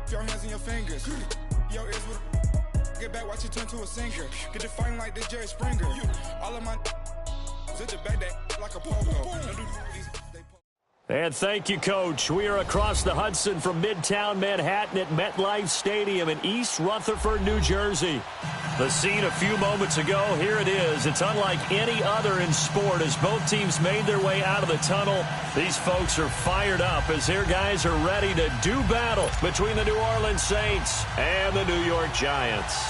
Your hands and your fingers. Your ears with get back, watch it turn to a singer. Get the fighting like this Jerry Springer. All of my such a bag that like a pogo. And thank you, Coach. We are across the Hudson from Midtown Manhattan at MetLife Stadium in East Rutherford, New Jersey. The scene a few moments ago, here it is. It's unlike any other in sport as both teams made their way out of the tunnel. These folks are fired up as their guys are ready to do battle between the New Orleans Saints and the New York Giants.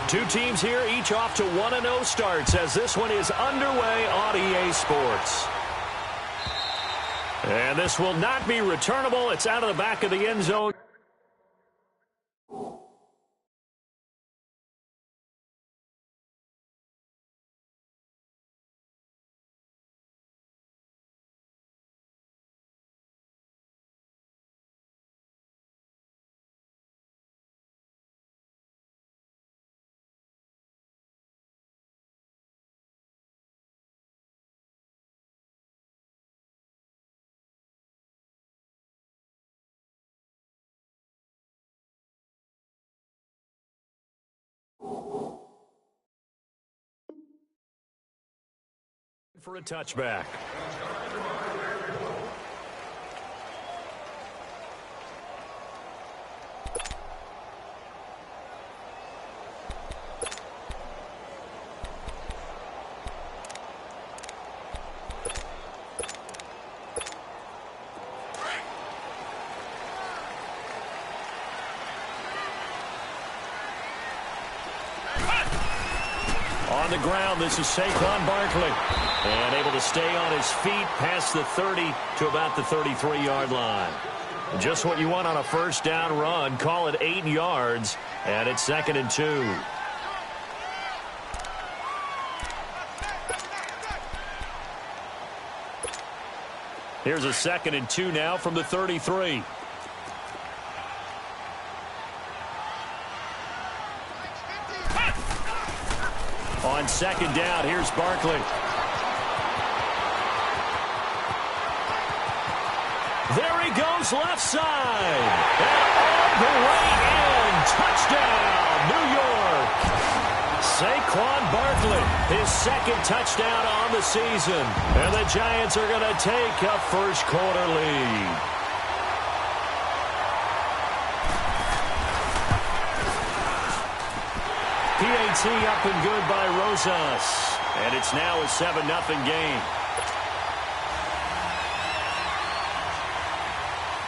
Two teams here, each off to 1-0 starts as this one is underway on EA Sports. And this will not be returnable. It's out of the back of the end zone. For a touchback. On the ground, this is Saquon Barkley. And able to stay on his feet past the 30 to about the 33-yard line. Just what you want on a first down run. Call it 8 yards, and it's 2nd and 2. Here's a 2nd and 2 now from the 33. On 2nd down, here's Barkley. There he goes, left side. And all the way in. Touchdown, New York. Saquon Barkley, his 2nd touchdown on the season. And the Giants are going to take a first-quarter lead. PAT up and good by Rosas. And it's now a 7-0 game.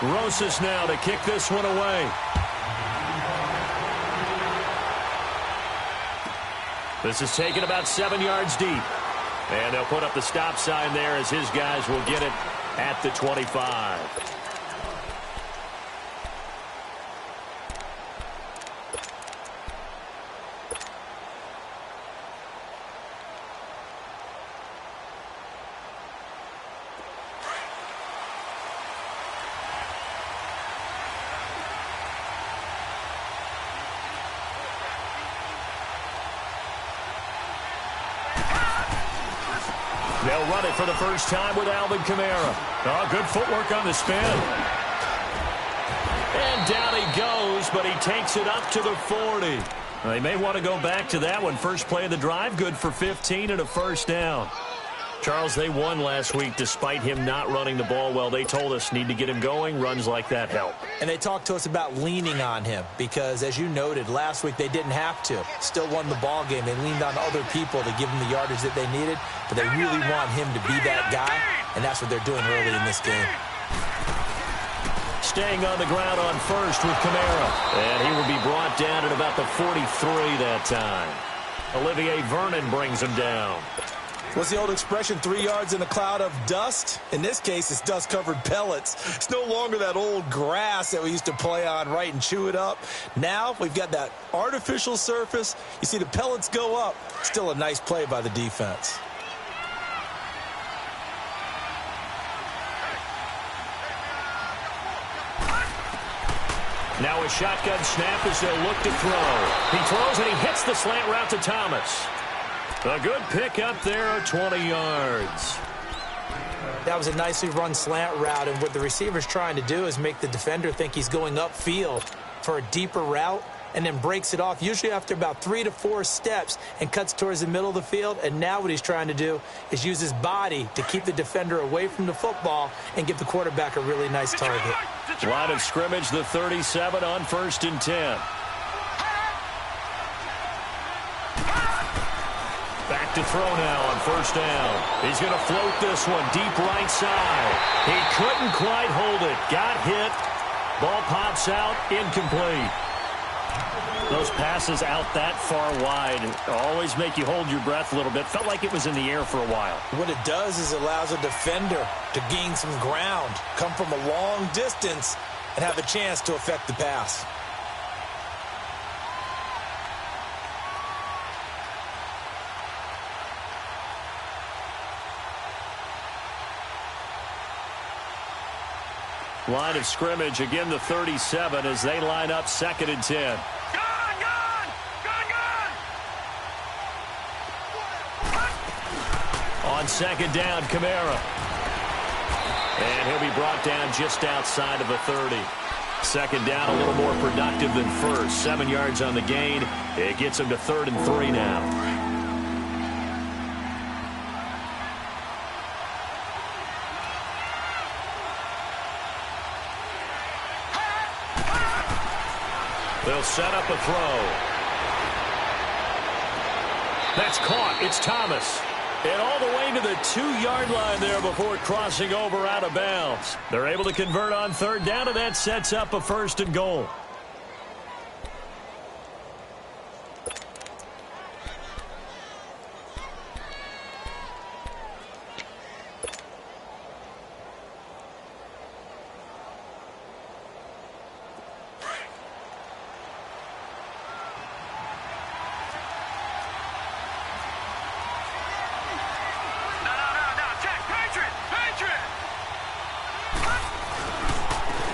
Rosas now to kick this one away. This is taken about 7 yards deep. And they'll put up the stop sign there as his guys will get it at the 25. They'll run it for the first time with Alvin Kamara. Oh, good footwork on the spin. And down he goes, but he takes it up to the 40. Well, they may want to go back to that one. First play of the drive, good for 15 and a first down. Charles, they won last week despite him not running the ball well. They told us need to get him going. Runs like that help. And they talked to us about leaning on him because, as you noted, last week they didn't have to. Still won the ball game. They leaned on other people to give them the yardage that they needed, but they really want him to be that guy, and that's what they're doing early in this game. Staying on the ground on first with Kamara. And he will be brought down at about the 43 that time. Olivier Vernon brings him down. What's the old expression, 3 yards in a cloud of dust? In this case, it's dust-covered pellets. It's no longer that old grass that we used to play on, right, and chew it up. Now we've got that artificial surface. You see the pellets go up. Still a nice play by the defense. Now a shotgun snap as they'll look to throw. He throws and he hits the slant route to Thomas. A good pick up there, 20 yards. That was a nicely run slant route, and what the receiver's trying to do is make the defender think he's going upfield for a deeper route, and then breaks it off, usually after about 3 to 4 steps, and cuts towards the middle of the field. And now what he's trying to do is use his body to keep the defender away from the football and give the quarterback a really nice target. Line of scrimmage, the 37 on 1st and 10. Back to throw now on 1st down. He's going to float this one deep right side. He couldn't quite hold it. Got hit. Ball pops out, incomplete. Those passes out that far wide always make you hold your breath a little bit. Felt like it was in the air for a while. What it does is it allows a defender to gain some ground, come from a long distance, and have a chance to affect the pass. Line of scrimmage, again the 37 as they line up 2nd and 10. On 2nd down, Kamara. And he'll be brought down just outside of the 30. 2nd down, a little more productive than first. 7 yards on the gain. It gets him to 3rd and 3 now. They'll set up a throw. That's caught. It's Thomas. And all the way to the 2-yard line there before crossing over out of bounds. They're able to convert on 3rd down, and that sets up a 1st and goal.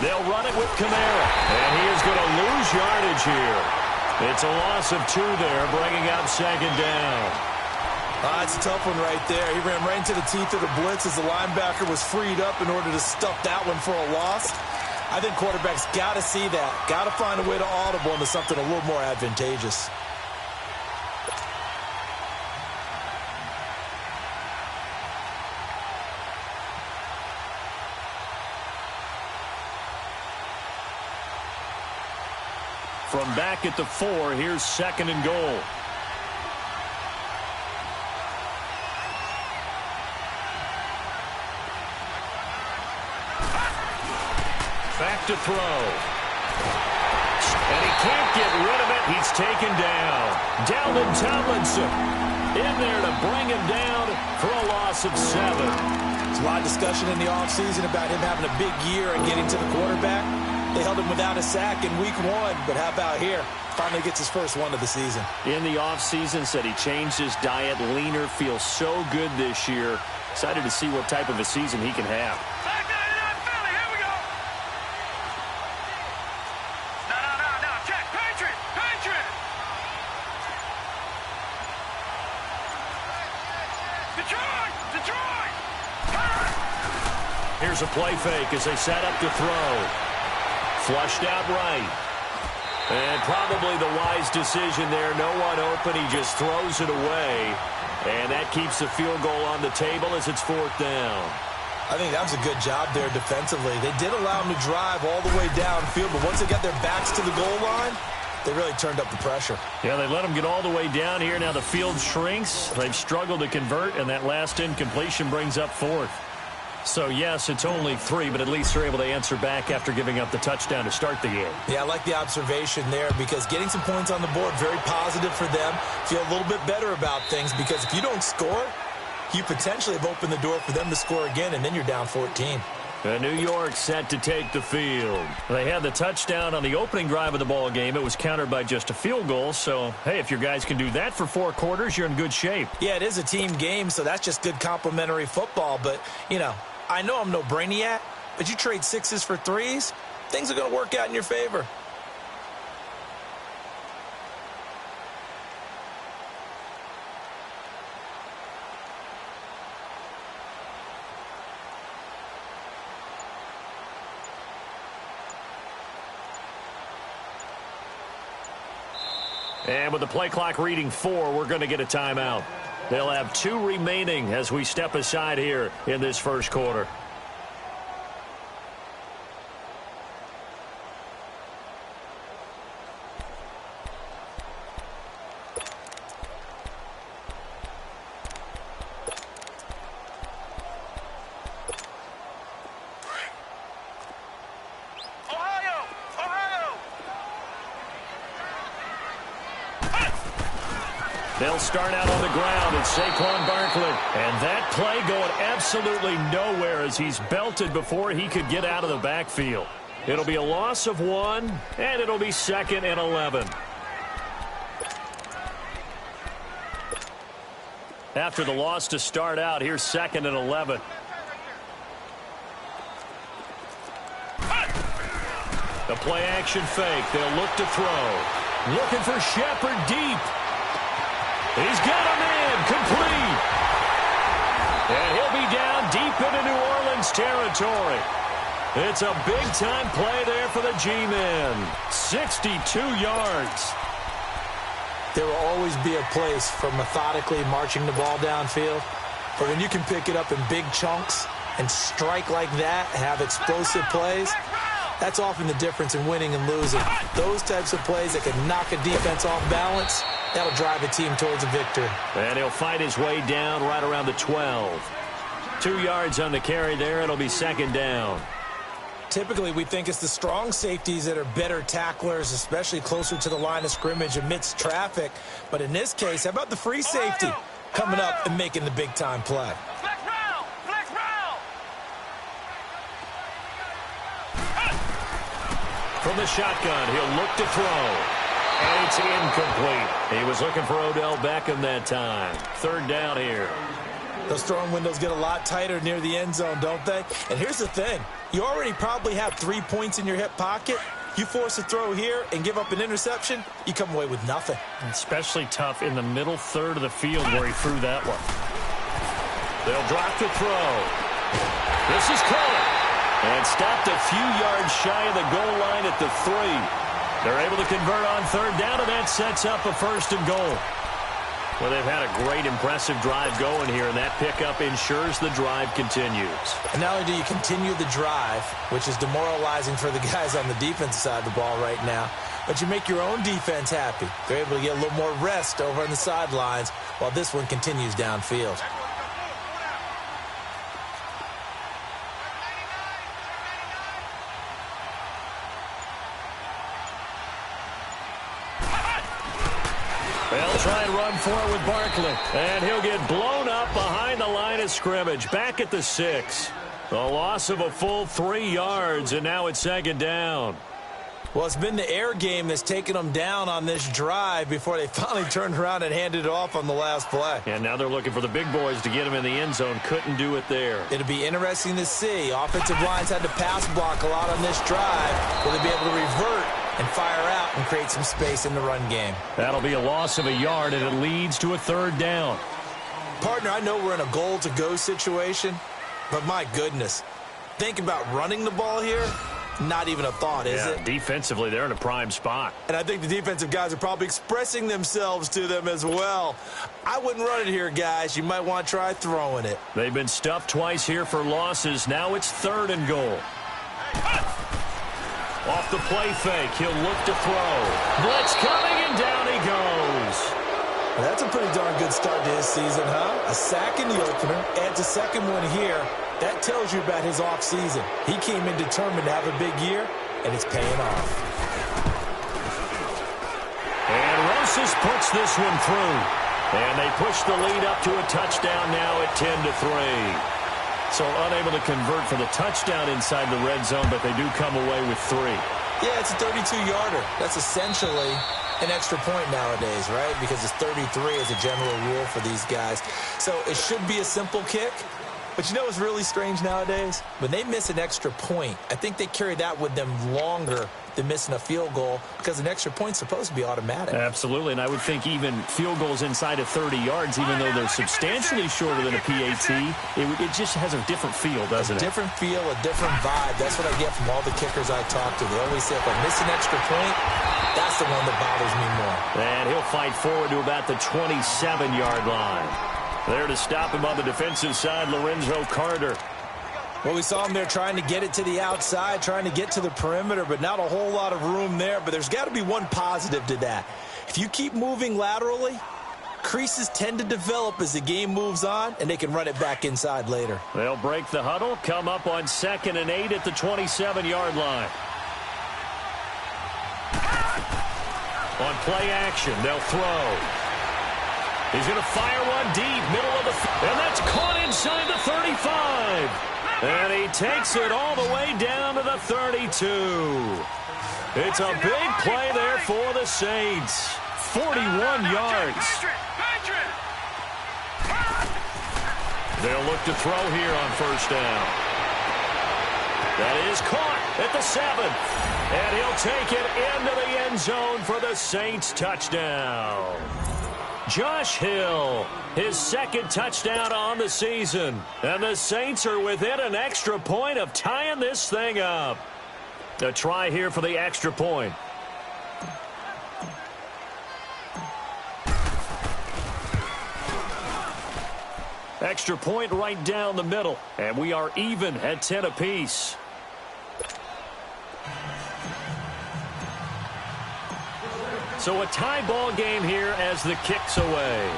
They'll run it with Kamara, and he is going to lose yardage here. It's a loss of 2 there, bringing up 2nd down. It's a tough one right there. He ran right into the teeth of the blitz as the linebacker was freed up in order to stuff that one for a loss. I think quarterbacks got to see that, got to find a way to audible into something a little more advantageous. From back at the 4, here's 2nd and goal. Back to throw. And he can't get rid of it. He's taken down. Dalvin Tomlinson in there to bring him down for a loss of 7. There's a lot of discussion in the offseason about him having a big year and getting to the quarterback. They held him without a sack in week 1, but how about here? Finally gets his first one of the season. In the offseason, said he changed his diet, leaner, feels so good this year. Excited to see what type of a season he can have. Here we go. No. Check. Patriot. Detroit. Here's a play fake as they set up to throw. Flushed out right. And probably the wise decision there. No one open. He just throws it away. And that keeps the field goal on the table as it's 4th down. I think that was a good job there defensively. They did allow him to drive all the way downfield, but once they got their backs to the goal line, they really turned up the pressure. Yeah, they let him get all the way down here. Now the field shrinks. They've struggled to convert, and that last incompletion brings up 4th. So, yes, it's only 3, but at least they're able to answer back after giving up the touchdown to start the game. Yeah, I like the observation there because getting some points on the board, very positive for them. Feel a little bit better about things because if you don't score, you potentially have opened the door for them to score again, and then you're down 14. New York set to take the field. They had the touchdown on the opening drive of the ball game. It was countered by just a field goal. So, hey, if your guys can do that for 4 quarters, you're in good shape. Yeah, it is a team game, so that's just good complimentary football. But, you know, I know I'm no brainiac, but you trade 6s for 3s, things are going to work out in your favor. And with the play clock reading 4, we're going to get a timeout. They'll have 2 remaining as we step aside here in this first quarter. They'll start out on the ground. It's Saquon Barkley. And that play going absolutely nowhere as he's belted before he could get out of the backfield. It'll be a loss of 1, and it'll be 2nd and 11. After the loss to start out, here's 2nd and 11. The play action fake. They'll look to throw. Looking for Shepard deep. He's got him in, complete. And he'll be down deep into New Orleans territory. It's a big-time play there for the G-men. 62 yards. There will always be a place for methodically marching the ball downfield. But when you can pick it up in big chunks and strike like that, have explosive plays, that's often the difference in winning and losing. Those types of plays that can knock a defense off balance, that'll drive a team towards a victory. And he'll fight his way down right around the 12. 2 yards on the carry there. It'll be 2nd down. Typically, we think it's the strong safeties that are better tacklers, especially closer to the line of scrimmage amidst traffic. But in this case, how about the free safety coming up and making the big-time play? From the shotgun, he'll look to throw. And it's incomplete. He was looking for Odell Beckham that time. 3rd down here. Those throwing windows get a lot tighter near the end zone, don't they? And here's the thing. You already probably have 3 points in your hip pocket. You force a throw here and give up an interception, you come away with nothing. Especially tough in the middle third of the field where he threw that one. They'll drop the throw. This is caught. And stopped a few yards shy of the goal line at the 3. They're able to convert on 3rd down, and that sets up a 1st and goal. Well, they've had a great, impressive drive going here, and that pickup ensures the drive continues. And not only do you continue the drive, which is demoralizing for the guys on the defensive side of the ball right now, but you make your own defense happy. They're able to get a little more rest over on the sidelines while this one continues downfield. They'll try and run for it with Barkley. And he'll get blown up behind the line of scrimmage. Back at the 6. A loss of a full 3 yards, and now it's 2nd down. Well, it's been the air game that's taken them down on this drive before they finally turned around and handed it off on the last play. And now they're looking for the big boys to get him in the end zone. Couldn't do it there. It'll be interesting to see. Offensive lines had to pass block a lot on this drive. Will they be able to revert and fire out and create some space in the run game? That'll be a loss of a yard, and it leads to a 3rd down. Partner, I know we're in a goal-to-go situation, but my goodness, think about running the ball here. Not even a thought, is it? Defensively, they're in a prime spot. And I think the defensive guys are probably expressing themselves to them as well. I wouldn't run it here, guys. You might want to try throwing it. They've been stuffed twice here for losses. Now it's 3rd and goal. Off the play fake, he'll look to throw. Blitz coming, and down he goes. Well, that's a pretty darn good start to his season, huh? A sack in the opener, adds a 2nd one here. That tells you about his offseason. He came in determined to have a big year, and it's paying off. And Rosas puts this one through. And they push the lead up to a touchdown now at 10-3. So unable to convert for the touchdown inside the red zone, but they do come away with 3. Yeah, it's a 32-yarder. That's essentially an extra point nowadays, right? Because it's 33 as a general rule for these guys. So it should be a simple kick. But you know what's really strange nowadays? When they miss an extra point, I think they carry that with them longer than missing a field goal because an extra point's supposed to be automatic. Absolutely, and I would think even field goals inside of 30 yards, even though they're substantially shorter than a PAT, it just has a different feel, doesn't it? A different feel, a different vibe. That's what I get from all the kickers I talk to. They always say if I miss an extra point, that's the one that bothers me more. And he'll fight forward to about the 27-yard line. There to stop him on the defensive side, Lorenzo Carter. Well, we saw him there trying to get it to the outside, trying to get to the perimeter, but not a whole lot of room there. But there's got to be one positive to that. If you keep moving laterally, creases tend to develop as the game moves on, and they can run it back inside later. They'll break the huddle, come up on 2nd and 8 at the 27-yard line. On play action, they'll throw. He's going to fire one deep, middle of the field, and that's caught inside the 35. And he takes it all the way down to the 32. It's a big play there for the Saints. 41 yards. They'll look to throw here on 1st down. That is caught at the 7. And he'll take it into the end zone for the Saints touchdown. Josh Hill, his 2nd touchdown on the season. And the Saints are within an extra point of tying this thing up. A try here for the extra point. Extra point right down the middle. And we are even at 10 apiece. So a tie ball game here as the kick's away.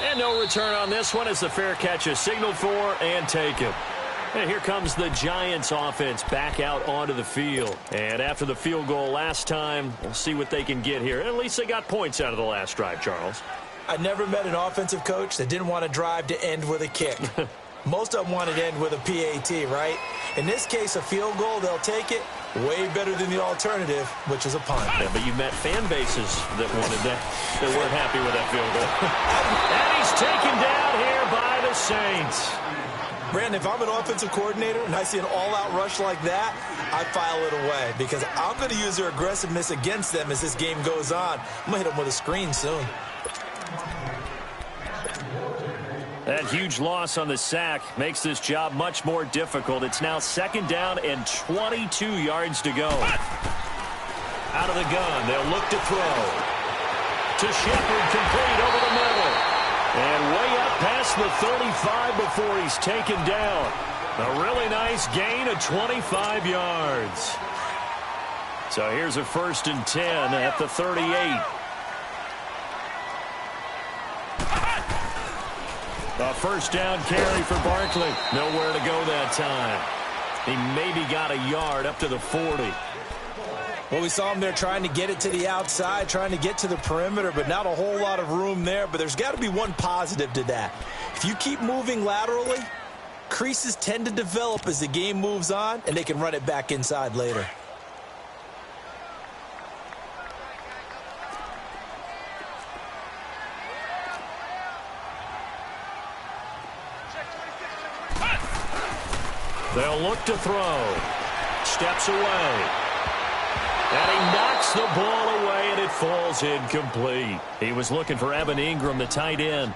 And no return on this one as the fair catch is signaled for and taken. And here comes the Giants offense back out onto the field. And after the field goal last time, we'll see what they can get here. At least they got points out of the last drive, Charles. I never met an offensive coach that didn't want to drive to end with a kick. Most of them wanted to end with a PAT, right? In this case, a field goal, they'll take it. Way better than the alternative, which is a punt. Yeah, but you met fan bases that wanted that, that weren't happy with that field goal. And he's taken down here by the Saints. Brandon, if I'm an offensive coordinator and I see an all-out rush like that, I file it away because I'm going to use their aggressiveness against them as this game goes on. I'm going to hit them with a screen soon. That huge loss on the sack makes this job much more difficult. It's now 2nd down and 22 yards to go. Out of the gun, they'll look to throw. To Shepard, complete over the middle. And way up past the 35 before he's taken down. A really nice gain of 25 yards. So here's a 1st and 10 at the 38. A 1st down carry for Barkley. Nowhere to go that time. He maybe got a yard up to the 40. Well, we saw him there trying to get it to the outside, trying to get to the perimeter, but not a whole lot of room there. But there's got to be one positive to that. If you keep moving laterally, creases tend to develop as the game moves on, and they can run it back inside later. They'll look to throw. Steps away. And he knocks the ball away, and it falls incomplete. He was looking for Evan Ingram, the tight end.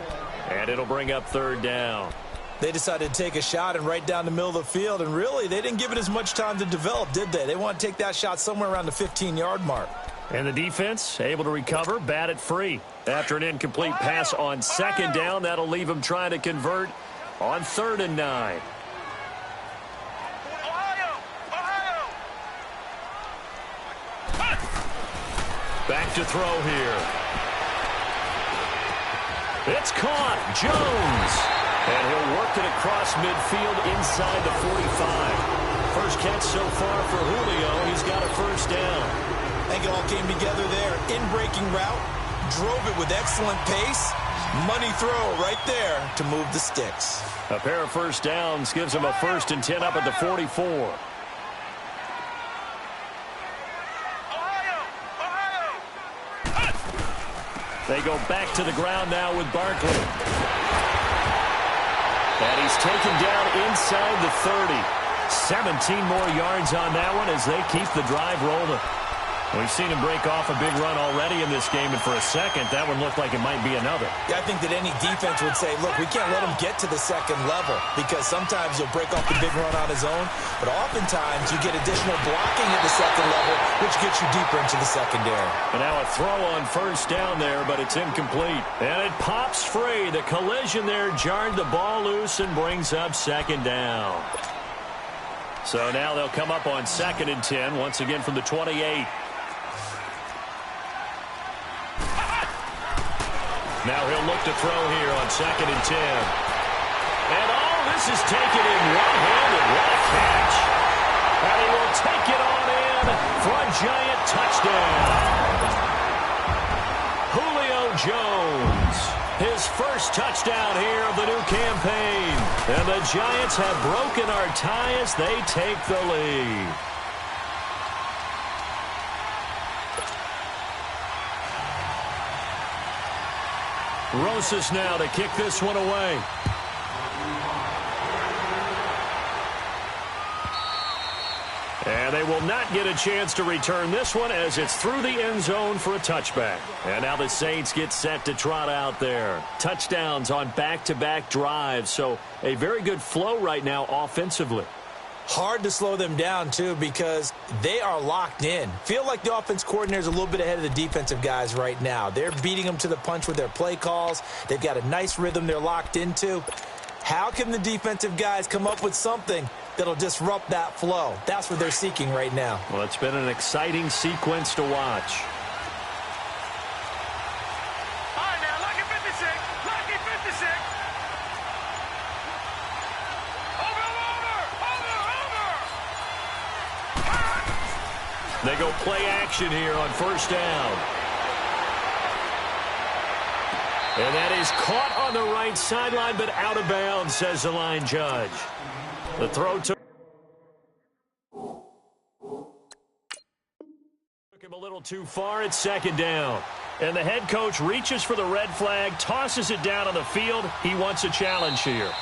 And it'll bring up 3rd down. They decided to take a shot and right down the middle of the field, and really, they didn't give it as much time to develop, did they? They want to take that shot somewhere around the 15-yard mark. And the defense able to recover, bat it free. After an incomplete pass on 2nd down, that'll leave him trying to convert on 3rd and 9. Back to throw here. It's caught. Jones. And he'll work it across midfield inside the 45. First catch so far for Julio. He's got a 1st down. I think it all came together there. In-breaking route. Drove it with excellent pace. Money throw right there to move the sticks. A pair of 1st downs gives him a 1st and 10 up at the 44. They go back to the ground now with Barkley. And he's taken down inside the 30. 17 more yards on that one as they keep the drive rolling. We've seen him break off a big run already in this game, and for a second, that one looked like it might be another. Yeah, I think that any defense would say, look, we can't let him get to the second level because sometimes he'll break off the big run on his own, but oftentimes you get additional blocking at the second level, which gets you deeper into the secondary. And now a throw on first down there, but it's incomplete. And it pops free. The collision there jarred the ball loose and brings up second down. So now they'll come up on 2nd and 10, once again from the 28. Now he'll look to throw here on 2nd and 10. And all this is taken in one-handed. What a catch. And he will take it on in for a giant touchdown. Julio Jones, his first touchdown here of the new campaign. And the Giants have broken our tie as they take the lead. Rosas now to kick this one away. And they will not get a chance to return this one as it's through the end zone for a touchback. And now the Saints get set to trot out there. Touchdowns on back-to-back drives, so a very good flow right now offensively. Hard to slow them down, too, because they are locked in. Feel like the offense coordinator is a little bit ahead of the defensive guys right now. They're beating them to the punch with their play calls. They've got a nice rhythm they're locked into. How can the defensive guys come up with something that'll disrupt that flow? That's what they're seeking right now. Well, it's been an exciting sequence to watch. All right, now, lucky 56. Lucky 56. They go play action here on first down. And that is caught on the right sideline, but out of bounds, says the line judge. The throw took him a little too far. It's second down. And the head coach reaches for the red flag, tosses it down on the field. He wants a challenge here.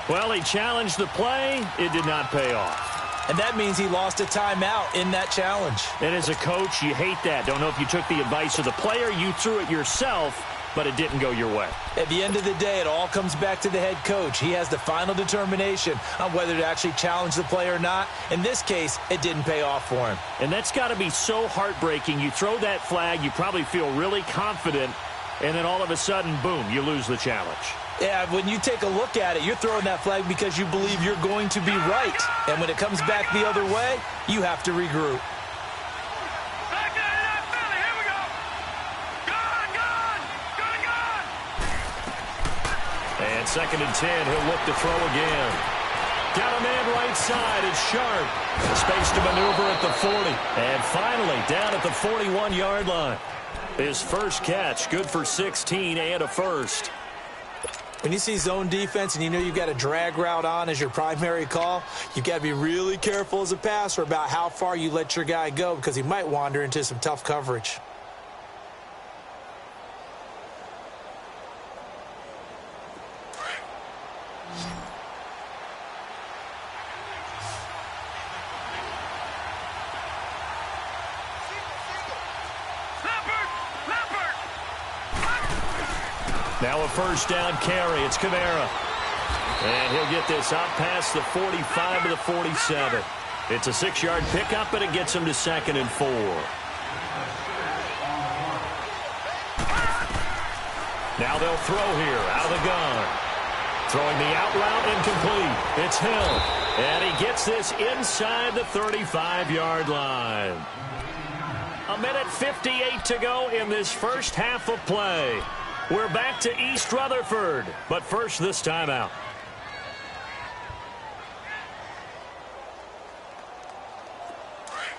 Well, he challenged the play. It did not pay off. And that means he lost a timeout in that challenge. And as a coach, you hate that. Don't know if you took the advice of the player. You threw it yourself, but it didn't go your way. At the end of the day, it all comes back to the head coach. He has the final determination on whether to actually challenge the play or not. In this case, it didn't pay off for him. And that's got to be so heartbreaking. You throw that flag, you probably feel really confident, and then all of a sudden, boom, you lose the challenge. Yeah, when you take a look at it, you're throwing that flag because you believe you're going to be right. And when it comes back the other way, you have to regroup. Back there in that Philly. Here we go. Gone. And 2nd and 10, he'll look to throw again. Got a man right side. It's Sharp. Space to maneuver at the 40. And finally, down at the 41-yard line. His first catch, good for 16 and a first. When you see zone defense and you know you've got a drag route on as your primary call, you've got to be really careful as a passer about how far you let your guy go because he might wander into some tough coverage. Now a first down carry. It's Kamara. And he'll get this out past the 45 to the 47. It's a 6-yard pickup, and it gets him to 2nd and 4. Now they'll throw here out of the gun. Throwing the out route incomplete. It's Hill. And he gets this inside the 35-yard line. 1:58 to go in this first half of play. We're back to East Rutherford, but first this timeout.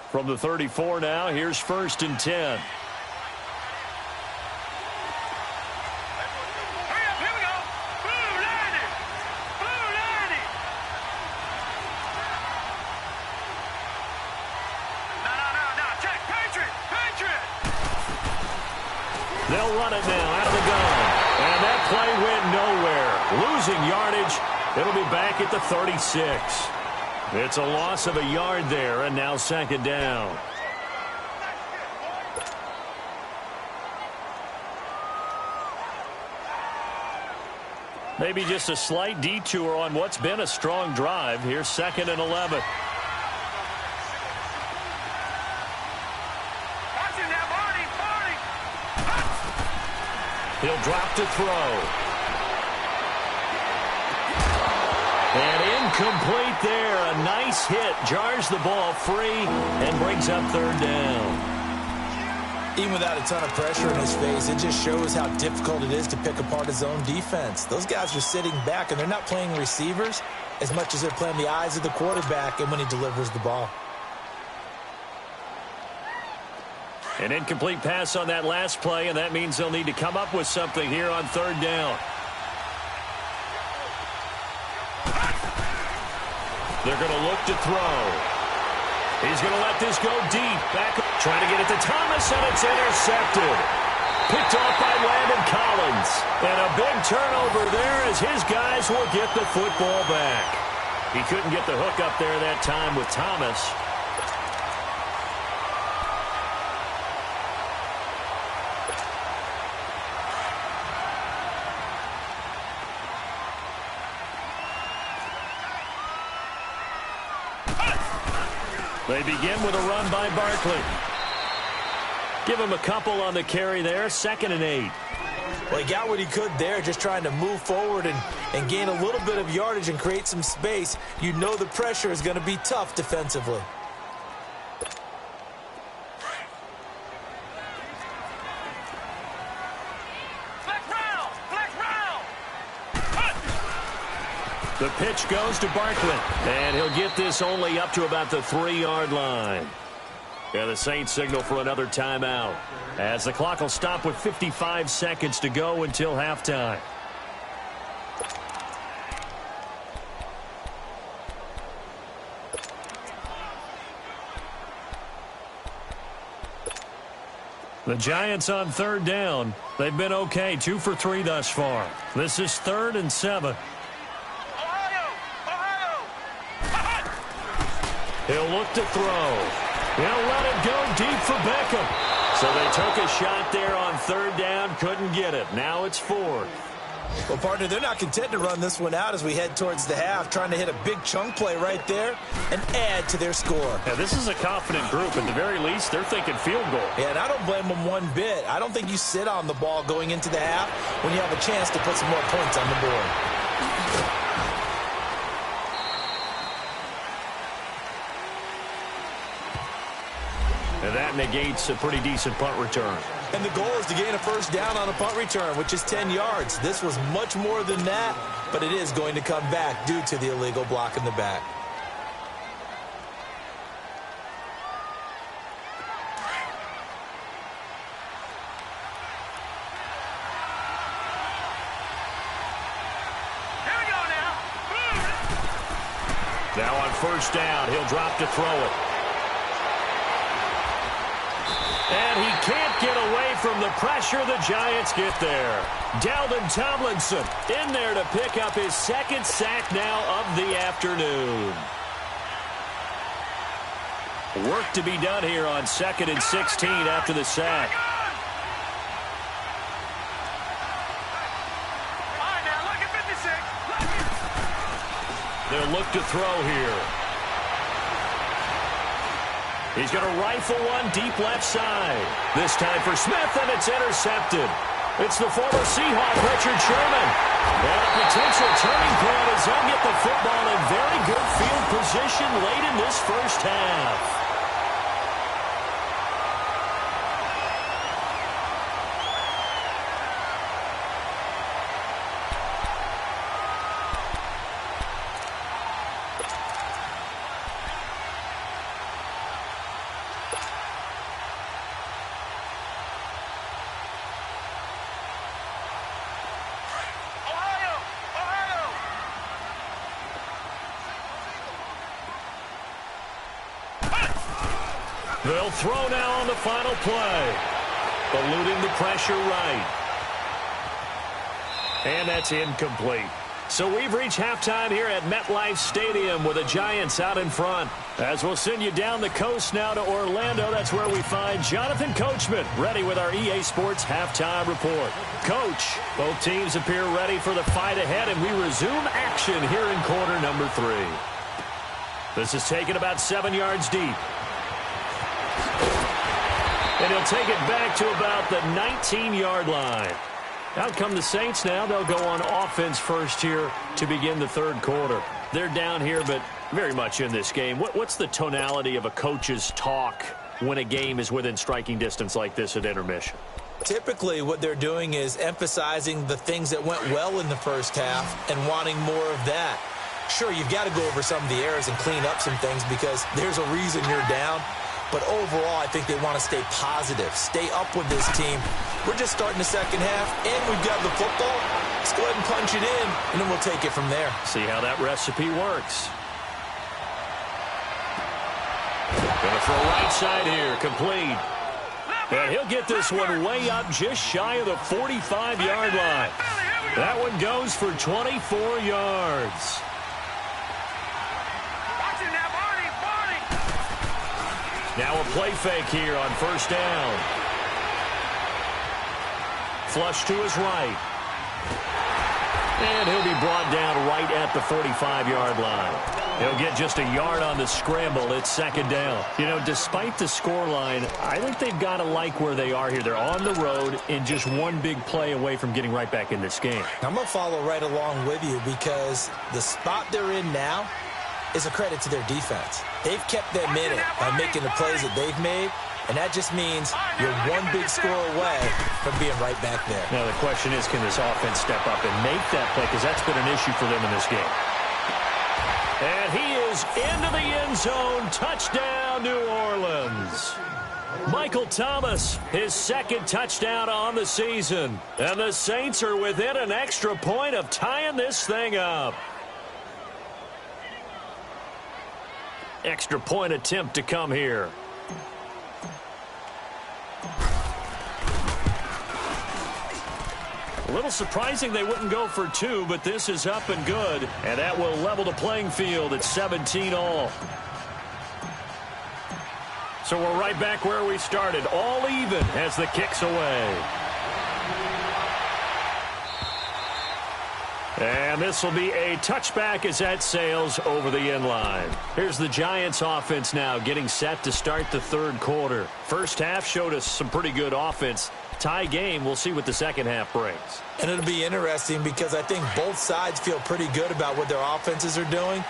From the 34 now, here's 1st and 10. They'll run it now out of the gun. And that play went nowhere. Losing yardage. It'll be back at the 36. It's a loss of a yard there, and now second down. Maybe just a slight detour on what's been a strong drive. Here's 2nd and 11. He'll drop to throw. And incomplete there. A nice hit. Jars the ball free and brings up 3rd down. Even without a ton of pressure in his face, it just shows how difficult it is to pick apart his own defense. Those guys are sitting back, and they're not playing receivers as much as they're playing the eyes of the quarterback and when he delivers the ball. An incomplete pass on that last play, and that means they'll need to come up with something here on 3rd down. They're going to look to throw. He's going to let this go deep. Back, trying to get it to Thomas, and it's intercepted. Picked off by Landon Collins. And a big turnover there as his guys will get the football back. He couldn't get the hook up there that time with Thomas. They begin with a run by Barkley. Give him a couple on the carry there. 2nd and 8. Well, he got what he could there, just trying to move forward and gain a little bit of yardage and create some space. You know the pressure is going to be tough defensively. The pitch goes to Barkley, and he'll get this only up to about the 3-yard line. And the Saints signal for another timeout, as the clock will stop with 55 seconds to go until halftime. The Giants on 3rd down. They've been okay, 2 for 3 thus far. This is 3rd and 7. He'll look to throw. He'll let it go deep for Beckham. So they took a shot there on 3rd down, couldn't get it. Now it's 4th. Well, partner, they're not content to run this one out as we head towards the half, trying to hit a big chunk play right there and add to their score. Yeah, this is a confident group. At the very least, they're thinking field goal. Yeah, and I don't blame them one bit. I don't think you sit on the ball going into the half when you have a chance to put some more points on the board. And that negates a pretty decent punt return. And the goal is to gain a 1st down on a punt return, which is 10 yards. This was much more than that, but it is going to come back due to the illegal block in the back. Here we go now. Now on 1st down, he'll drop to throw it. And he can't get away from the pressure. The Giants get there. Dalvin Tomlinson in there to pick up his 2nd sack now of the afternoon. Work to be done here on 2nd and 16 after the sack. All right, now look at 56. They'll look to throw here. He's going to rifle one deep left side. This time for Smith, and it's intercepted. It's the former Seahawk, Richard Sherman. And a potential turning point as he'll get the football in very good field position late in this 1st half. They'll throw now on the final play. eluding the pressure right. And that's incomplete. So we've reached halftime here at MetLife Stadium with the Giants out in front. As we'll send you down the coast now to Orlando, that's where we find Jonathan Coachman ready with our EA Sports halftime report. Coach, both teams appear ready for the fight ahead, and we resume action here in quarter number 3. This is taken about 7 yards deep. And he'll take it back to about the 19-yard line. Out come the Saints now. They'll go on offense first here to begin the third quarter. They're down here, but very much in this game. What's the tonality of a coach's talk when a game is within striking distance like this at intermission? Typically, what they're doing is emphasizing the things that went well in the first half and wanting more of that. Sure, you've got to go over some of the errors and clean up some things because there's a reason you're down. But overall, I think they want to stay positive, stay up with this team. We're just starting the second half, and we've got the football. Let's go ahead and punch it in, and then we'll take it from there. See how that recipe works. Gonna throw right side here, complete. And he'll get this one way up just shy of the 45-yard line. That one goes for 24 yards. Now a play fake here on first down. Flush to his right. And he'll be brought down right at the 45-yard line. He'll get just a yard on the scramble. It's second down. You know, despite the scoreline, I think they've got to like where they are here. They're on the road and just one big play away from getting right back in this game. I'm going to follow right along with you because the spot they're in now is a credit to their defense. They've kept them in it by making the plays that they've made, and that just means you're one big score away from being right back there. Now the question is, can this offense step up and make that play? Because that's been an issue for them in this game. And he is into the end zone. Touchdown, New Orleans. Michael Thomas, his second touchdown on the season. And the Saints are within an extra point of tying this thing up. Extra point attempt to come here. A little surprising they wouldn't go for 2, but this is up and good. And that will level the playing field at 17 all. So we're right back where we started. All even as the kick's away. And this will be a touchback as that sails over the end line. Here's the Giants offense now getting set to start the third quarter. First half showed us some pretty good offense. Tie game, we'll see what the second half brings. And it'll be interesting because I think both sides feel pretty good about what their offenses are doing.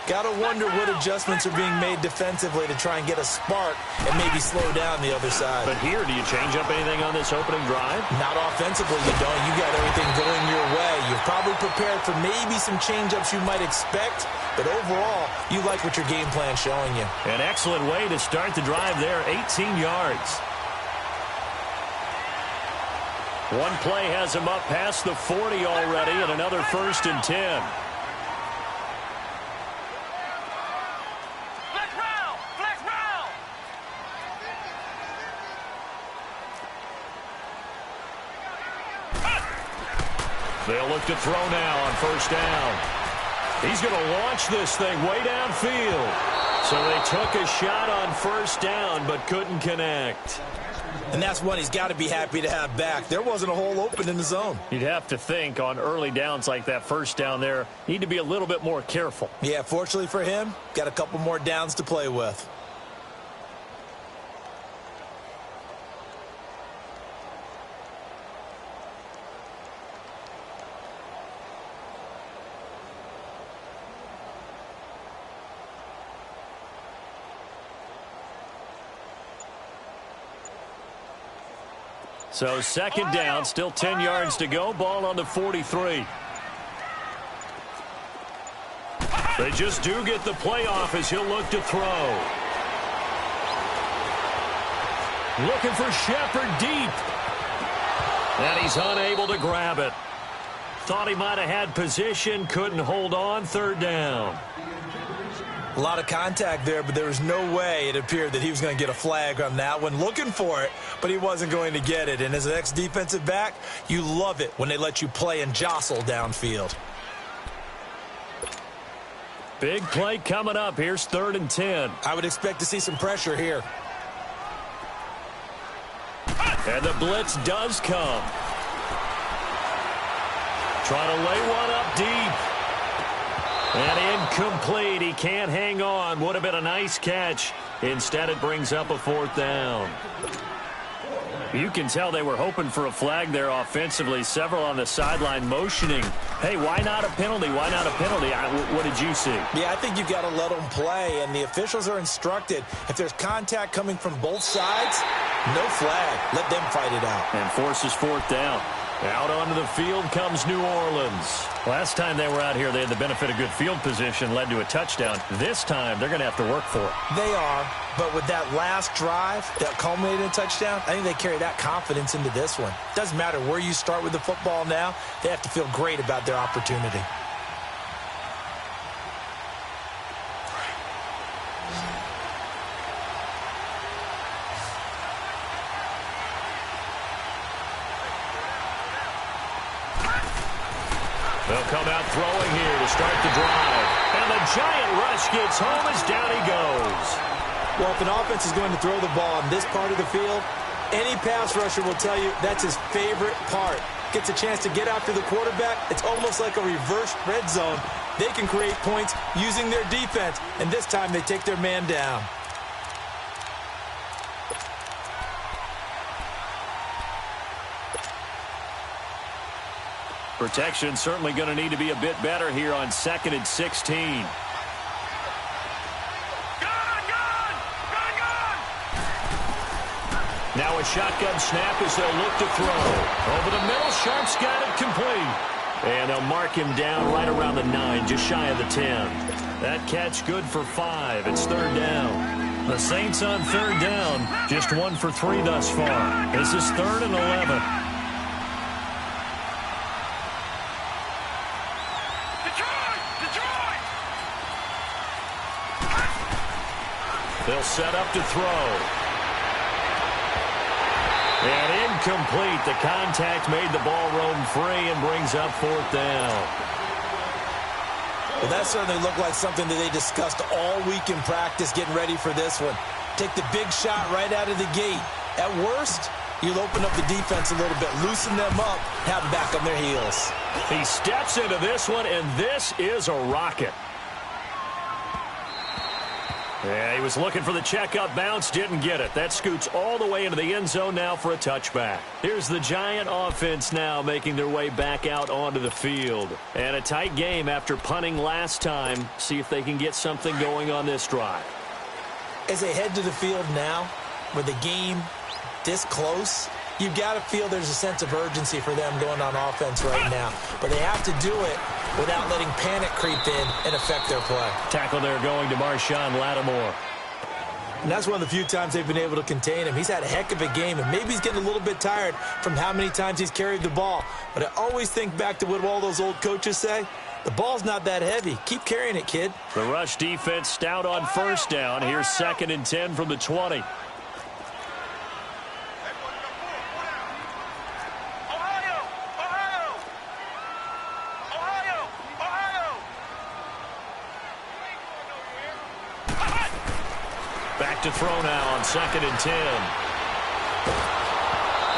Got to wonder what adjustments are being made defensively to try and get a spark and maybe slow down the other side. But here, do you change up anything on this opening drive? Not offensively, you don't. You got everything going your way. You're probably prepared for maybe some change-ups you might expect, but overall, you like what your game plan's showing you. An excellent way to start the drive there, 18 yards. One play has him up past the 40 already, and another 1st and 10. They'll look to throw now on first down. He's going to launch this thing way downfield. So they took a shot on first down but couldn't connect. And that's one he's got to be happy to have back. There wasn't a hole open in the zone. You'd have to think on early downs like that first down there, need to be a little bit more careful. Yeah, fortunately for him, got a couple more downs to play with. So second down, still 10 yards to go. Ball on the 43. They just do get the play off as he'll look to throw. Looking for Shepard deep. And he's unable to grab it. Thought he might have had position, couldn't hold on, third down. A lot of contact there, but there was no way it appeared that he was going to get a flag on that one. Looking for it, but he wasn't going to get it. And as an ex-defensive back, you love it when they let you play and jostle downfield. Big play coming up. Here's 3rd and 10. I would expect to see some pressure here. And the blitz does come. Trying to lay one up deep. And incomplete. He can't hang on. Would have been a nice catch. Instead, it brings up a 4th down. You can tell they were hoping for a flag there offensively. Several on the sideline motioning. Hey, why not a penalty? Why not a penalty? What did you see? Yeah, I think you've got to let them play, and the officials are instructed. If there's contact coming from both sides, no flag. Let them fight it out. And forces 4th down. Out onto the field comes New Orleans. Last time they were out here, they had the benefit of good field position, led to a touchdown. This time, they're going to have to work for it. They are, but with that last drive that culminated in a touchdown, I think they carry that confidence into this one. Doesn't matter where you start with the football now, they have to feel great about their opportunity. They'll come out throwing here to start the drive. And the giant rush gets home as down he goes. Well, if an offense is going to throw the ball in this part of the field, any pass rusher will tell you that's his favorite part. Gets a chance to get after the quarterback. It's almost like a reverse red zone. They can create points using their defense, and this time they take their man down. Protection certainly going to need to be a bit better here on 2nd and 16. Now a shotgun snap as they'll look to throw. Over the middle, Sharp's got it complete. And they'll mark him down right around the 9, just shy of the 10. That catch good for 5. It's 3rd down. The Saints on 3rd down, just 1 for 3 thus far. This is 3rd and 11. They'll set up to throw. And incomplete. The contact made the ball roam free and brings up 4th down. Well, that certainly looked like something that they discussed all week in practice getting ready for this one. Take the big shot right out of the gate. At worst, you'll open up the defense a little bit, loosen them up, have them back on their heels. He steps into this one, and this is a rocket. Yeah, he was looking for the checkup bounce, didn't get it. That scoots all the way into the end zone now for a touchback. Here's the Giant offense now making their way back out onto the field. And a tight game after punting last time. See if they can get something going on this drive. As they head to the field now, with the game this close, you've got to feel there's a sense of urgency for them going on offense right now. But they have to do it without letting panic creep in and affect their play. Tackle there going to Marshawn Lattimore. And that's one of the few times they've been able to contain him. He's had a heck of a game, and maybe he's getting a little bit tired from how many times he's carried the ball. But I always think back to what all those old coaches say. The ball's not that heavy. Keep carrying it, kid. The rush defense stout on 1st down. Here's 2nd and 10 from the 20. Back to throw now on 2nd and 10.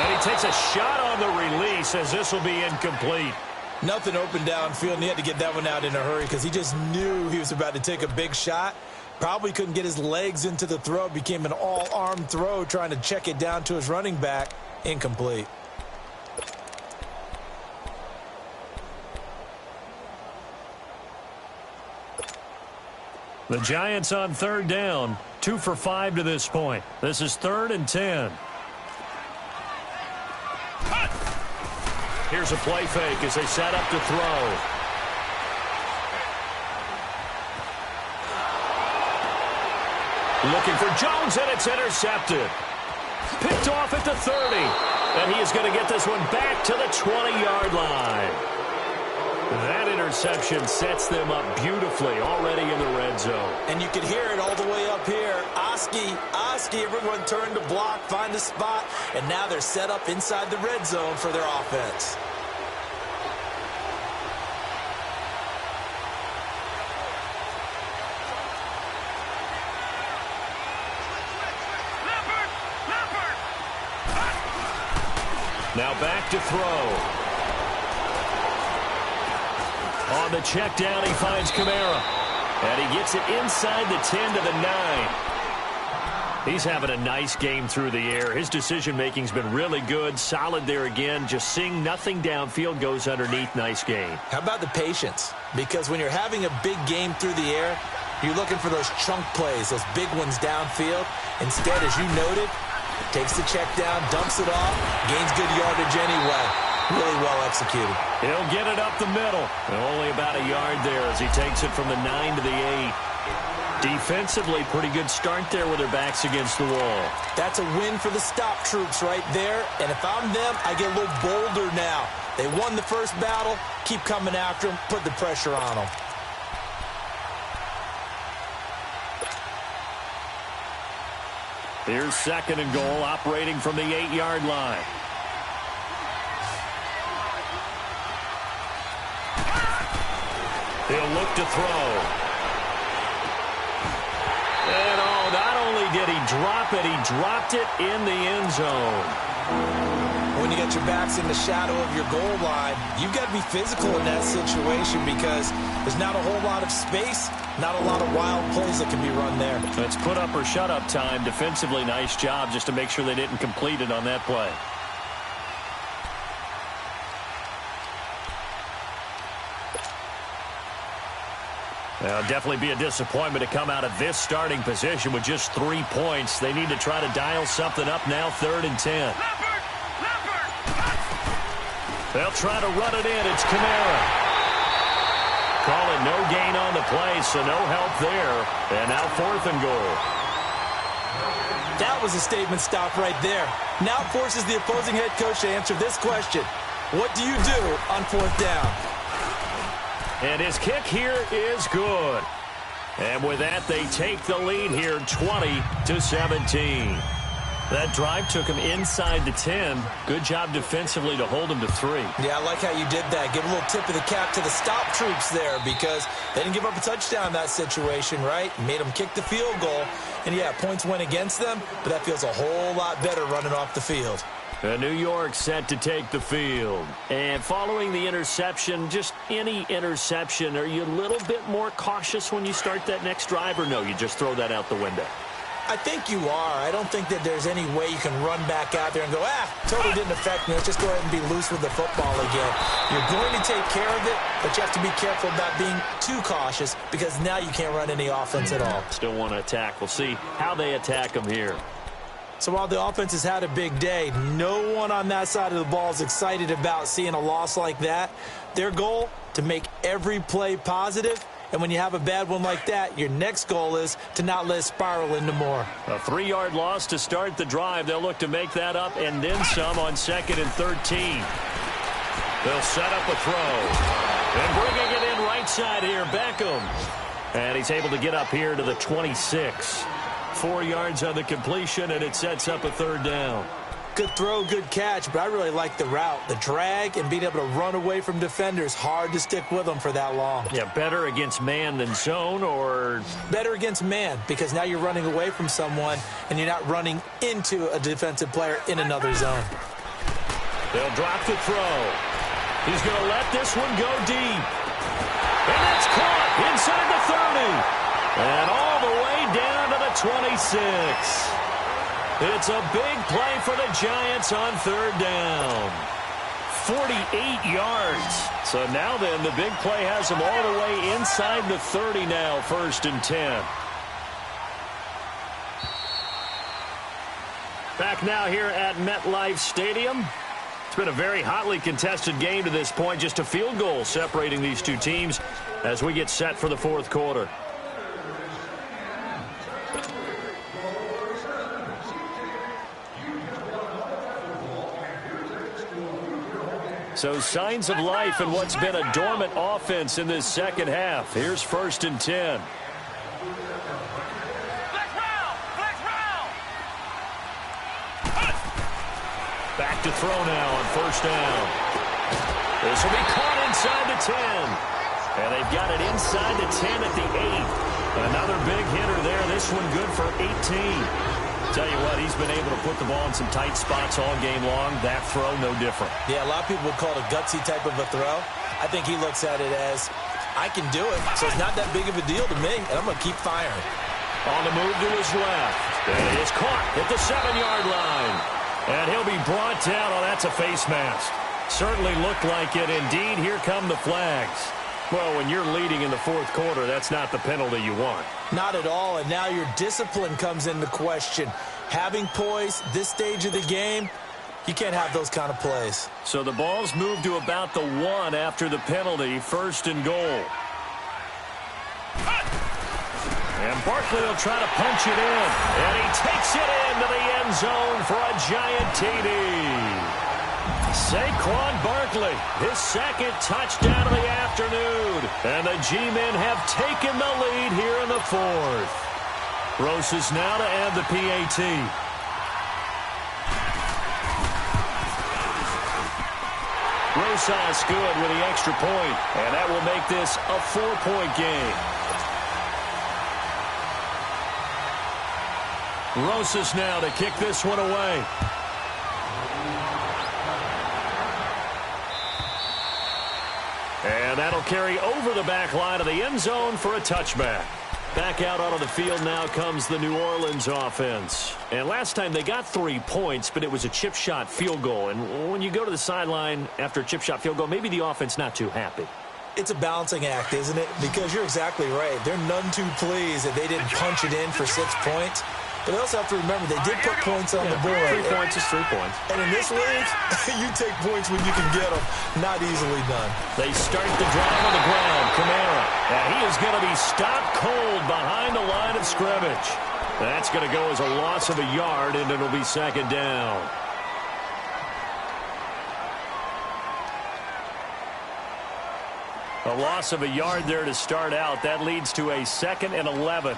And he takes a shot on the release as this will be incomplete. Nothing open downfield, and he had to get that one out in a hurry because he just knew he was about to take a big shot. Probably couldn't get his legs into the throw. Became an all-arm throw trying to check it down to his running back. Incomplete. The Giants on 3rd down. 2 for 5 to this point. This is 3rd and 10. Here's a play fake as they set up to throw. Looking for Jones, and it's intercepted. Picked off at the 30. And he is going to get this one back to the 20-yard line. That interception sets them up beautifully already in the red zone. And you can hear it all the way up here. Oski, everyone turned to block, find a spot, and now they're set up inside the red zone for their offense. Now back to throw. On the check down, he finds Kamara. And he gets it inside the 10 to the 9. He's having a nice game through the air. His decision-making's been really good. Solid there again. Just seeing nothing downfield, goes underneath. Nice game. How about the patience? Because when you're having a big game through the air, you're looking for those chunk plays, those big ones downfield. Instead, as you noted, takes the check down, dumps it off, gains good yardage anyway. Really well executed. He'll get it up the middle. And only about a yard there as he takes it from the 9 to the 8. Defensively, pretty good start there with their backs against the wall. That's a win for the stop troops right there. And if I'm them, I get a little bolder now. They won the first battle. Keep coming after them. Put the pressure on them. Here's 2nd and goal, operating from the 8-yard line. He'll look to throw. And not only did he drop it, he dropped it in the end zone. When you got your backs in the shadow of your goal line, you've got to be physical in that situation because there's not a whole lot of space, not a lot of wild plays that can be run there. It's put up or shut up time. Defensively, nice job just to make sure they didn't complete it on that play. It'll definitely be a disappointment to come out of this starting position with just 3 points. They need to try to dial something up now, 3rd and 10. They'll try to run it in. It's Kamara. Call it no gain on the play, so no help there. And now 4th and goal. That was a statement stop right there. Now forces the opposing head coach to answer this question. What do you do on 4th down? And his kick here is good. And with that, they take the lead here, 20-17. That drive took him inside the 10. Good job defensively to hold him to 3. Yeah, I like how you did that. Give a little tip of the cap to the stop troops there because they didn't give up a touchdown in that situation, right? Made them kick the field goal. And, yeah, points went against them, but that feels a whole lot better running off the field. New York set to take the field. And following the interception, just any interception, are you a little bit more cautious when you start that next drive, or no, you just throw that out the window? I think you are. I don't think that there's any way you can run back out there and go, totally didn't affect me. Let's just go ahead and be loose with the football again. You're going to take care of it, but you have to be careful about being too cautious because now you can't run any offense at all. Still want to attack. We'll see how they attack them here. So while the offense has had a big day, no one on that side of the ball is excited about seeing a loss like that. Their goal, to make every play positive. And when you have a bad one like that, your next goal is to not let it spiral into more. A 3-yard loss to start the drive. They'll look to make that up and then some on 2nd and 13. They'll set up a throw. And bringing it in right side here, Beckham. And he's able to get up here to the 26. 4 yards on the completion, and it sets up a 3rd down. Good throw, good catch, but I really like the route. The drag and being able to run away from defenders, hard to stick with them for that long. Yeah, better against man than zone, or? Better against man, because now you're running away from someone, and you're not running into a defensive player in another zone. They'll drop the throw. He's going to let this one go deep. And it's caught inside the 30. And all the way down to the 26. It's a big play for the Giants on 3rd down. 48 yards. So now then, the big play has them all the way inside the 30 now, 1st and 10. Back now here at MetLife Stadium. It's been a very hotly contested game to this point. Just a field goal separating these two teams as we get set for the 4th quarter. So signs of life in what's been a dormant offense in this second half. Here's 1st and 10. Back to throw now on 1st down. This will be caught inside the 10. And they've got it inside the 10 at the 8. Another big hitter there. This one good for 18. Tell you what, he's been able to put the ball in some tight spots all game long. That throw, no different. Yeah, a lot of people would call it a gutsy type of a throw. I think he looks at it as, I can do it, so it's not that big of a deal to me, and I'm going to keep firing. On the move to his left. And he is caught at the 7-yard line. And he'll be brought down. Oh, that's a face mask. Certainly looked like it. Indeed, here come the flags. Well, when you're leading in the 4th quarter, that's not the penalty you want. Not at all, and now your discipline comes into question. Having poise this stage of the game, you can't have those kind of plays. So the ball's moved to about the 1 after the penalty, 1st and goal. And Barkley will try to punch it in. And he takes it into the end zone for a giant TD. Saquon Barkley, his 2nd touchdown of the afternoon. And the G-men have taken the lead here in the 4th. Rosas now to add the PAT. Rosas good with the extra point. And that will make this a 4-point game. Rosas now to kick this one away. And that'll carry over the back line of the end zone for a touchback. Back out onto the field now comes the New Orleans offense. And last time they got 3 points, but it was a chip shot field goal. And when you go to the sideline after a chip shot field goal, maybe the offense not too happy. It's a balancing act, isn't it? Because you're exactly right. They're none too pleased that they didn't punch it in for 6 points. But they also have to remember they did put points on the board. 3 points is 3 points. And in this league, you take points when you can get them. Not easily done. They start the drive on the ground. Kamara. And he is going to be stopped cold behind the line of scrimmage. That's going to go as a loss of a yard, and it'll be 2nd down. A loss of a yard there to start out. That leads to a 2nd and 11.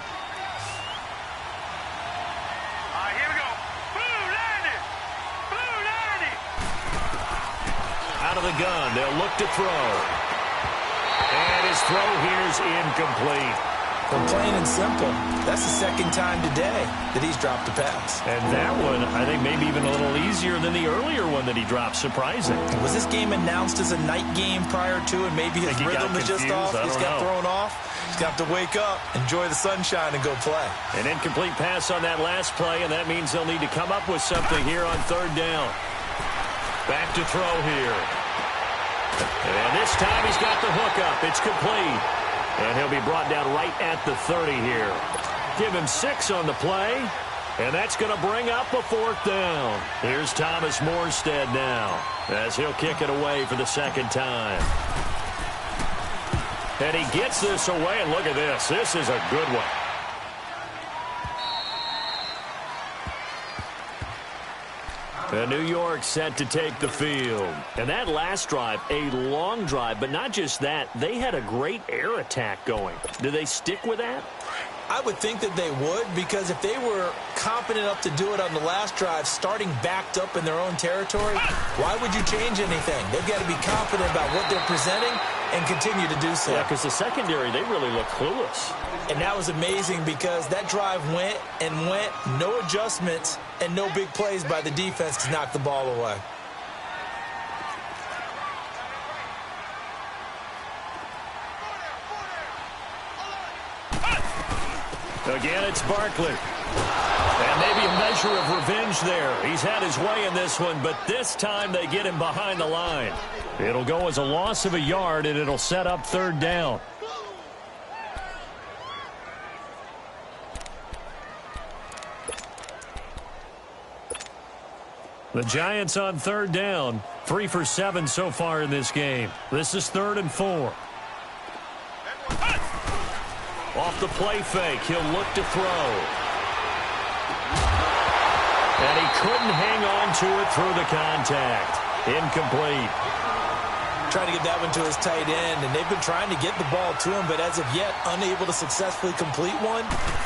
Out of the gun, they'll look to throw. And his throw here is incomplete. Well, plain and simple, that's the 2nd time today that he's dropped a pass. And that one, I think, maybe even a little easier than the earlier one that he dropped. Surprising. Was this game announced as a night game prior to, and maybe his rhythm is just off? He's got thrown off. He's got to wake up, enjoy the sunshine, and go play. An incomplete pass on that last play, and that means they'll need to come up with something here on 3rd down. Back to throw here. And this time he's got the hook up. It's complete. And he'll be brought down right at the 30 here. Give him 6 on the play. And that's going to bring up a 4th down. Here's Thomas Morstead now as he'll kick it away for the 2nd time. And he gets this away. And look at this. This is a good one. And New York set to take the field. And that last drive, a long drive, but not just that, they had a great air attack going. Do they stick with that? I would think that they would, because if they were competent enough to do it on the last drive, starting backed up in their own territory, why would you change anything? They've got to be confident about what they're presenting and continue to do so. Yeah, because the secondary, they really look clueless. And that was amazing because that drive went and went, no adjustments, and no big plays by the defense to knock the ball away. Again, it's Barkley. And maybe a measure of revenge there. He's had his way in this one, but this time they get him behind the line. It'll go as a loss of a yard, and it'll set up 3rd down. The Giants on 3rd down. 3 for 7 so far in this game. This is 3rd and 4. Off the play fake, he'll look to throw. And he couldn't hang on to it through the contact. Incomplete. Trying to get that one to his tight end, and they've been trying to get the ball to him, but as of yet, unable to successfully complete one.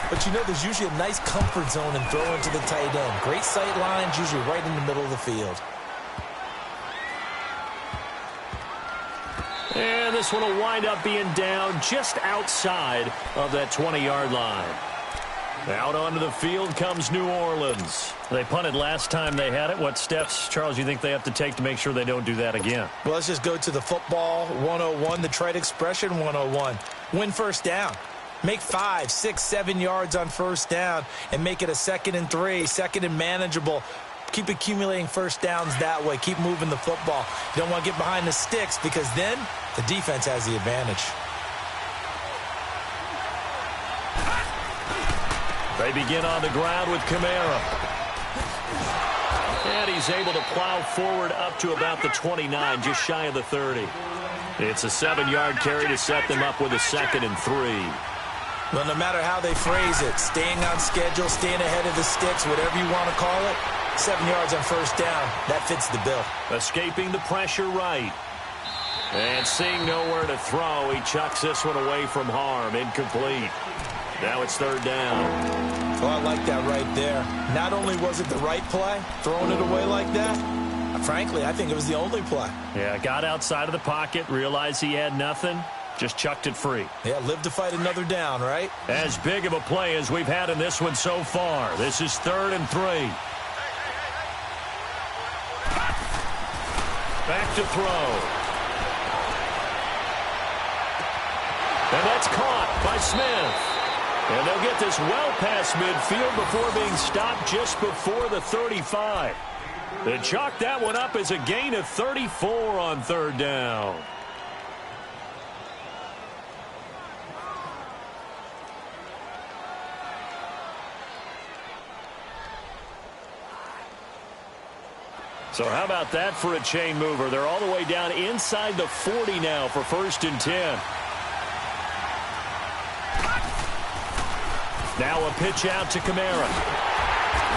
But you know, there's usually a nice comfort zone in throwing to the tight end. Great sight lines, usually right in the middle of the field. And this one will wind up being down just outside of that 20-yard line. Out onto the field comes New Orleans. They punted last time they had it. What steps, Charles, you think they have to take to make sure they don't do that again? Well, let's just go to the football 101, the trite expression 101. Win first down. Make 5, 6, 7 yards on first down and make it a 2nd and 3, 2nd and manageable. Keep accumulating first downs that way. Keep moving the football. You don't want to get behind the sticks because then the defense has the advantage. They begin on the ground with Kamara. And he's able to plow forward up to about the 29, just shy of the 30. It's a 7-yard carry to set them up with a 2nd and 3. Well, no matter how they phrase it, staying on schedule, staying ahead of the sticks, whatever you want to call it, 7 yards on first down, that fits the bill. Escaping the pressure right. And seeing nowhere to throw, he chucks this one away from harm. Incomplete. Now it's 3rd down. Well, I like that right there. Not only was it the right play, throwing it away like that, frankly, I think it was the only play. Yeah, got outside of the pocket, realized he had nothing, just chucked it free. Yeah, live to fight another down, right? As big of a play as we've had in this one so far. This is 3rd and 3. Back to throw. And that's caught by Smith. And they'll get this well past midfield before being stopped just before the 35. They chalk that one up as a gain of 34 on 3rd down. So how about that for a chain mover? They're all the way down inside the 40 now for 1st and 10. Now a pitch out to Kamara.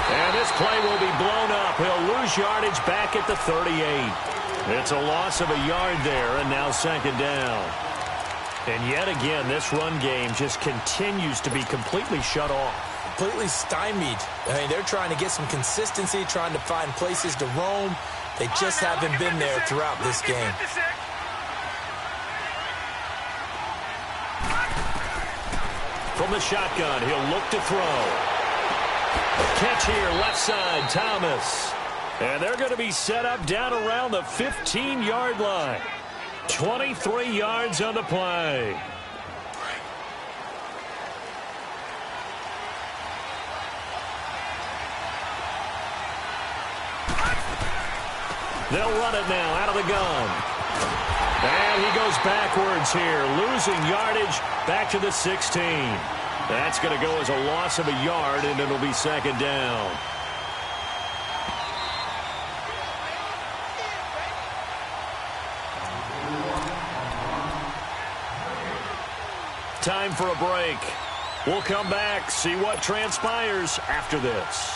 And this play will be blown up. He'll lose yardage back at the 38. It's a loss of a yard there, and now 2nd down. And yet again, this run game just continues to be completely shut off. Completely stymied. I mean, they're trying to get some consistency, trying to find places to roam. They just haven't been there throughout this game. From the shotgun, he'll look to throw. Catch here, left side, Thomas. And they're going to be set up down around the 15-yard line. 23 yards on the play. They'll run it now out of the gun. And he goes backwards here, losing yardage back to the 16. That's going to go as a loss of a yard, and it'll be 2nd down. Time for a break. We'll come back, see what transpires after this.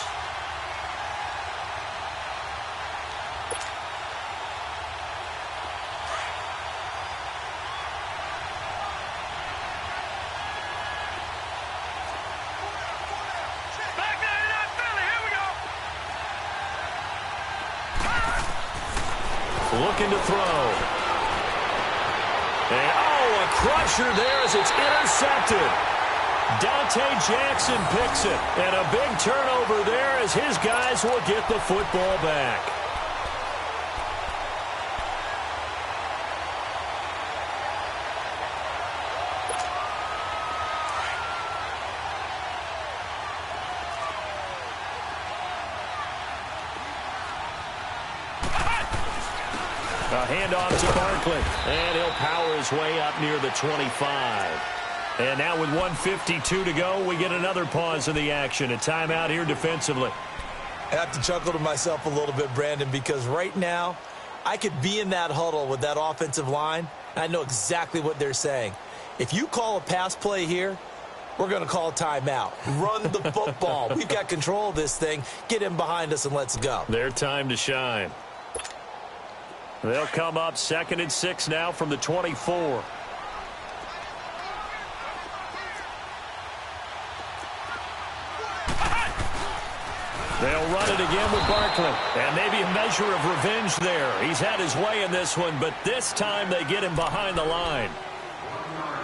Looking to throw. And, a crusher there as it's intercepted. Dante Jackson picks it. And a big turnover there as his guys will get the football back. A handoff to Barkley, and he'll power his way up near the 25. And now with 1:52 to go, we get another pause in the action. A timeout here defensively. I have to chuckle to myself a little bit, Brandon, because right now I could be in that huddle with that offensive line. I know exactly what they're saying. If you call a pass play here, we're going to call a timeout. Run the football. We've got control of this thing. Get in behind us and let's go. Their time to shine. They'll come up 2nd and 6 now from the 24. They'll run it again with Barkley. And maybe a measure of revenge there. He's had his way in this one, but this time they get him behind the line.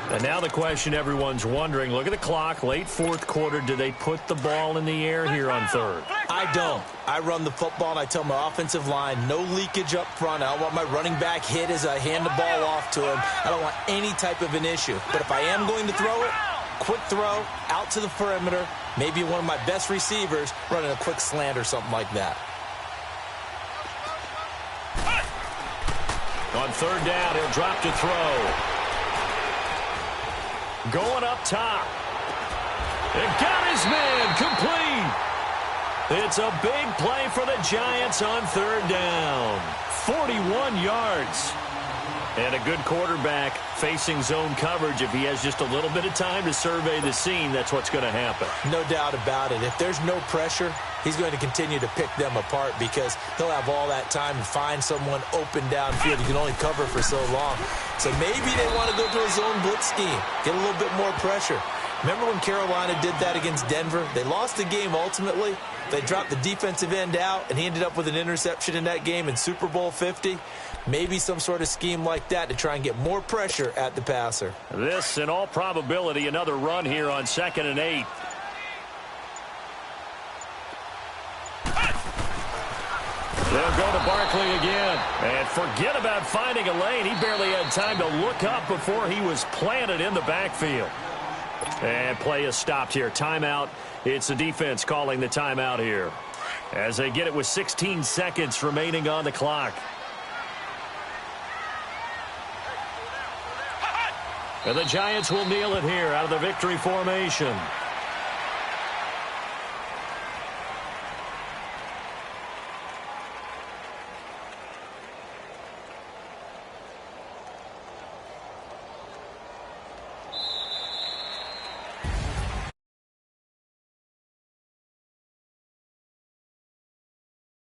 And now the question everyone's wondering, look at the clock, late 4th quarter, do they put the ball in the air here on 3rd? I don't. I run the football, and I tell my offensive line, no leakage up front. I don't want my running back hit as I hand the ball off to him. I don't want any type of an issue. But if I am going to throw it, quick throw, out to the perimeter, maybe one of my best receivers running a quick slant or something like that. On 3rd down, he'll drop to throw. Going up top. It got his man complete. It's a big play for the Giants on 3rd down. 41 yards. And a good quarterback facing zone coverage. If he has just a little bit of time to survey the scene, that's what's going to happen. No doubt about it. If there's no pressure, he's going to continue to pick them apart because he'll have all that time to find someone open downfield. You can only cover for so long. So maybe they want to go to a zone blitz scheme, get a little bit more pressure. Remember when Carolina did that against Denver? They lost the game ultimately. They dropped the defensive end out, and he ended up with an interception in that game in Super Bowl 50. Maybe some sort of scheme like that to try and get more pressure at the passer. This, in all probability, another run here on 2nd and 8. They'll go to Barkley again. And forget about finding a lane. He barely had time to look up before he was planted in the backfield. And play is stopped here. Timeout. It's the defense calling the timeout here, as they get it with 16 seconds remaining on the clock. And the Giants will kneel it here out of the victory formation.